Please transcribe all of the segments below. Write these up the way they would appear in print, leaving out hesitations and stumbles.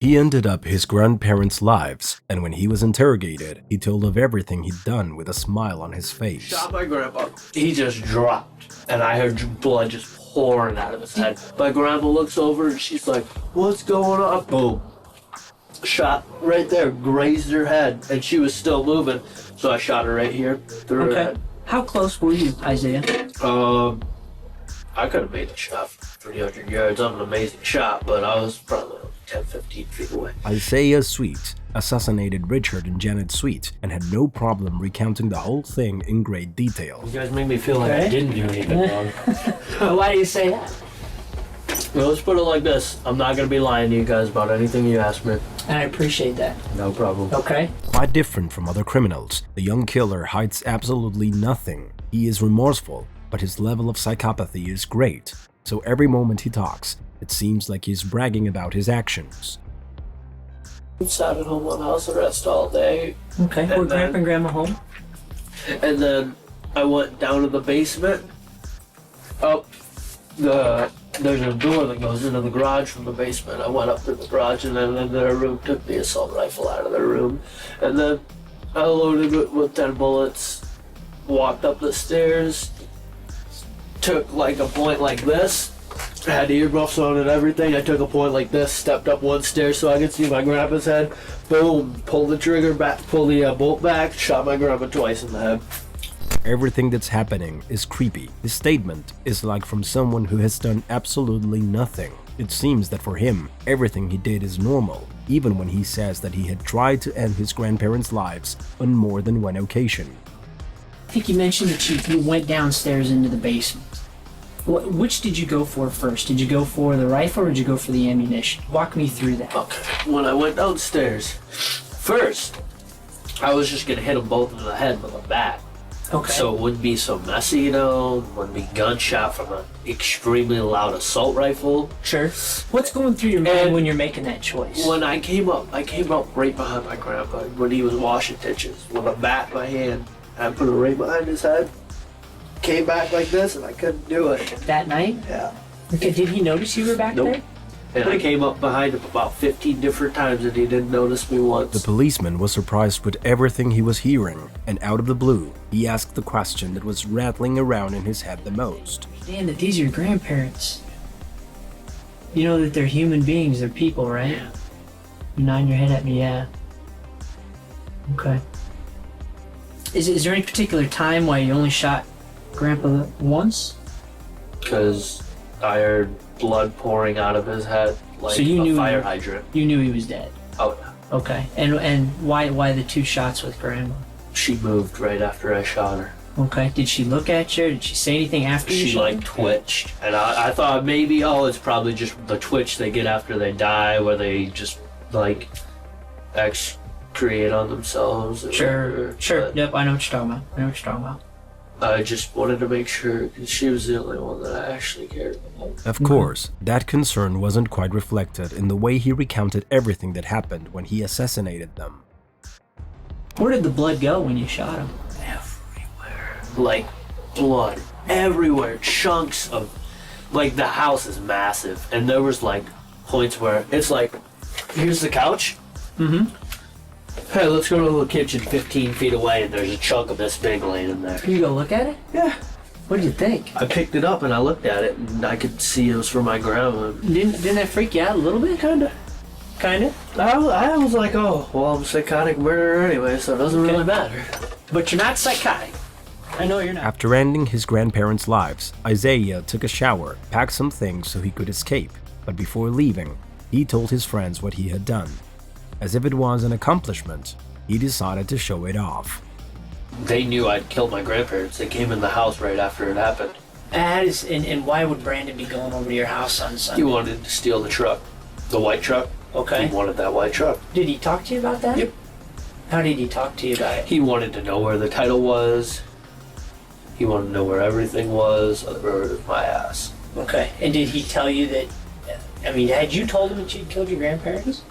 He ended up his grandparents' lives, and when he was interrogated, he told of everything he'd done with a smile on his face. Shot my grandpa. He just dropped, and I heard blood just pouring out of his head. My grandma looks over and she's like, "What's going on?" Boom. Shot right there, grazed her head, and she was still moving. So I shot her right here through her head. How close were you, Isaiah? I could have made the shot from 300 yards. I'm an amazing shot, but I was probably 10, 15 feet away. Isaiah Sweet assassinated Richard and Janet Sweet and had no problem recounting the whole thing in great detail. You guys make me feel like I didn't do anything wrong. Why do you say that? Well, let's put it like this. I'm not going to be lying to you guys about anything you ask me. And I appreciate that. No problem. Okay. Quite different from other criminals, the young killer hides absolutely nothing. He is remorseful, but his level of psychopathy is great, so every moment he talks, it seems like he's bragging about his actions. I sat at home on house arrest all day. Okay. Were Grandpa and Grandma home? And then I went down to the basement. There's a door that goes into the garage from the basement. I went up to the garage and then in their room, took the assault rifle out of their room. And then I loaded it with 10 bullets, walked up the stairs, took like a point like this, had earmuffs on and everything. I took a point like this, stepped up one stair so I could see my grandpa's head. Boom, pulled the trigger back, pulled the bolt back, shot my grandpa twice in the head. Everything that's happening is creepy. His statement is like from someone who has done absolutely nothing. It seems that for him, everything he did is normal, even when he says that he had tried to end his grandparents' lives on more than one occasion. I think you mentioned that you went downstairs into the basement. Which did you go for first? Did you go for the rifle or did you go for the ammunition? Walk me through that. Okay. When I went downstairs, first, I was just gonna hit them both in the head with a bat. Okay. So it wouldn't be so messy, you know, wouldn't be gunshot from an extremely loud assault rifle. Sure. What's going through your mind when you're making that choice? When I came up right behind my grandpa when he was washing dishes with a bat in my hand. I put it right behind his head. Came back like this and I couldn't do it. That night? Yeah. Okay, did he notice you were back there? And I came up behind him about 15 different times and he didn't notice me once. The policeman was surprised with everything he was hearing, and out of the blue, he asked the question that was rattling around in his head the most. Understand that these are your grandparents. You know that they're human beings, they're people, right? Yeah. You're nodding your head at me, yeah. Okay. Is there any particular time why you only shot Grandpa once? Because I heard blood pouring out of his head like So you a knew fire hydrant. You knew he was dead. Oh yeah. Okay. And why the two shots with Grandma? She moved right after I shot her. Okay. Did she look at you? Did she say anything after you She shot like her? twitched, and I thought maybe it's probably just the twitch they get after they die, where they just like excreate on themselves. Sure. But Yep, I know what you're talking about. I just wanted to make sure because she was the only one that I actually cared about. Of course, that concern wasn't quite reflected in the way he recounted everything that happened when he assassinated them. Where did the blood go when you shot him? Everywhere. Like blood everywhere. Chunks of like the house is massive and there was like points where it's like here's the couch. Mm-hmm. Hey, let's go to the kitchen 15 feet away and there's a chunk of this big laying in there. Can you go look at it? Yeah. What did you think? I picked it up and I looked at it and I could see it was from my grandma. Didn't that freak you out a little bit? Kinda. I was like, oh, well, I'm a psychotic murderer anyway, so it doesn't really matter. But you're not psychotic. I know you're not. After ending his grandparents' lives, Isaiah took a shower, packed some things so he could escape, but before leaving, he told his friends what he had done. As if it was an accomplishment, he decided to show it off. They knew I'd killed my grandparents. They came in the house right after it happened. And why would Brandon be going over to your house on Sunday? He wanted to steal the truck, the white truck. Okay. He wanted that white truck. Did he talk to you about that? Yep. How did he talk to you about it? He wanted to know where the title was. He wanted to know where everything was. Other word of my ass. Okay. And did he tell you that? I mean, had you told him that you'd killed your grandparents?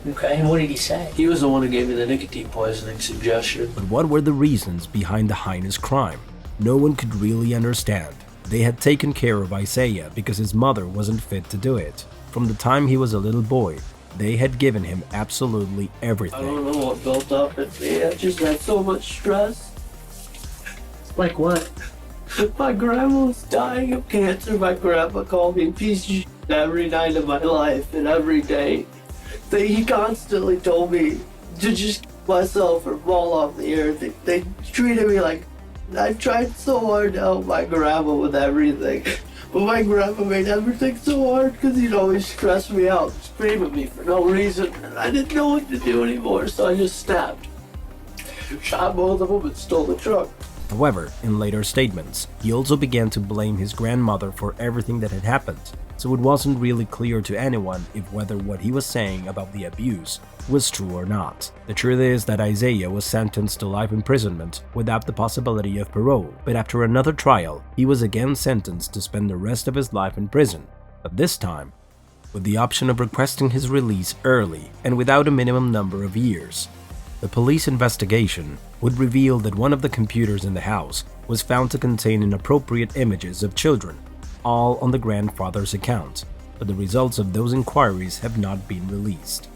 Okay. And what did he say? He was the one who gave me the nicotine poisoning suggestion. But what were the reasons behind the heinous crime? No one could really understand. They had taken care of Isaiah because his mother wasn't fit to do it. From the time he was a little boy, They had given him absolutely I everything. don't know what built up in me. I just had so much stress. Like what? My grandma was dying of cancer. My grandpa called me a piece of shit every night of my life and every day. He constantly told me to just myself or fall off the earth. They treated me like I tried so hard to help my grandma with everything. But my grandpa made everything so hard because he'd always stress me out, scream at me for no reason. And I didn't know what to do anymore, so I just snapped. Shot both of them and stole the truck. However, in later statements, he also began to blame his grandmother for everything that had happened, so it wasn't really clear to anyone if whether what he was saying about the abuse was true or not. The truth is that Isaiah was sentenced to life imprisonment without the possibility of parole, but after another trial, he was again sentenced to spend the rest of his life in prison, but this time with the option of requesting his release early and without a minimum number of years. The police investigation would reveal that one of the computers in the house was found to contain inappropriate images of children, all on the grandfather's account, but the results of those inquiries have not been released.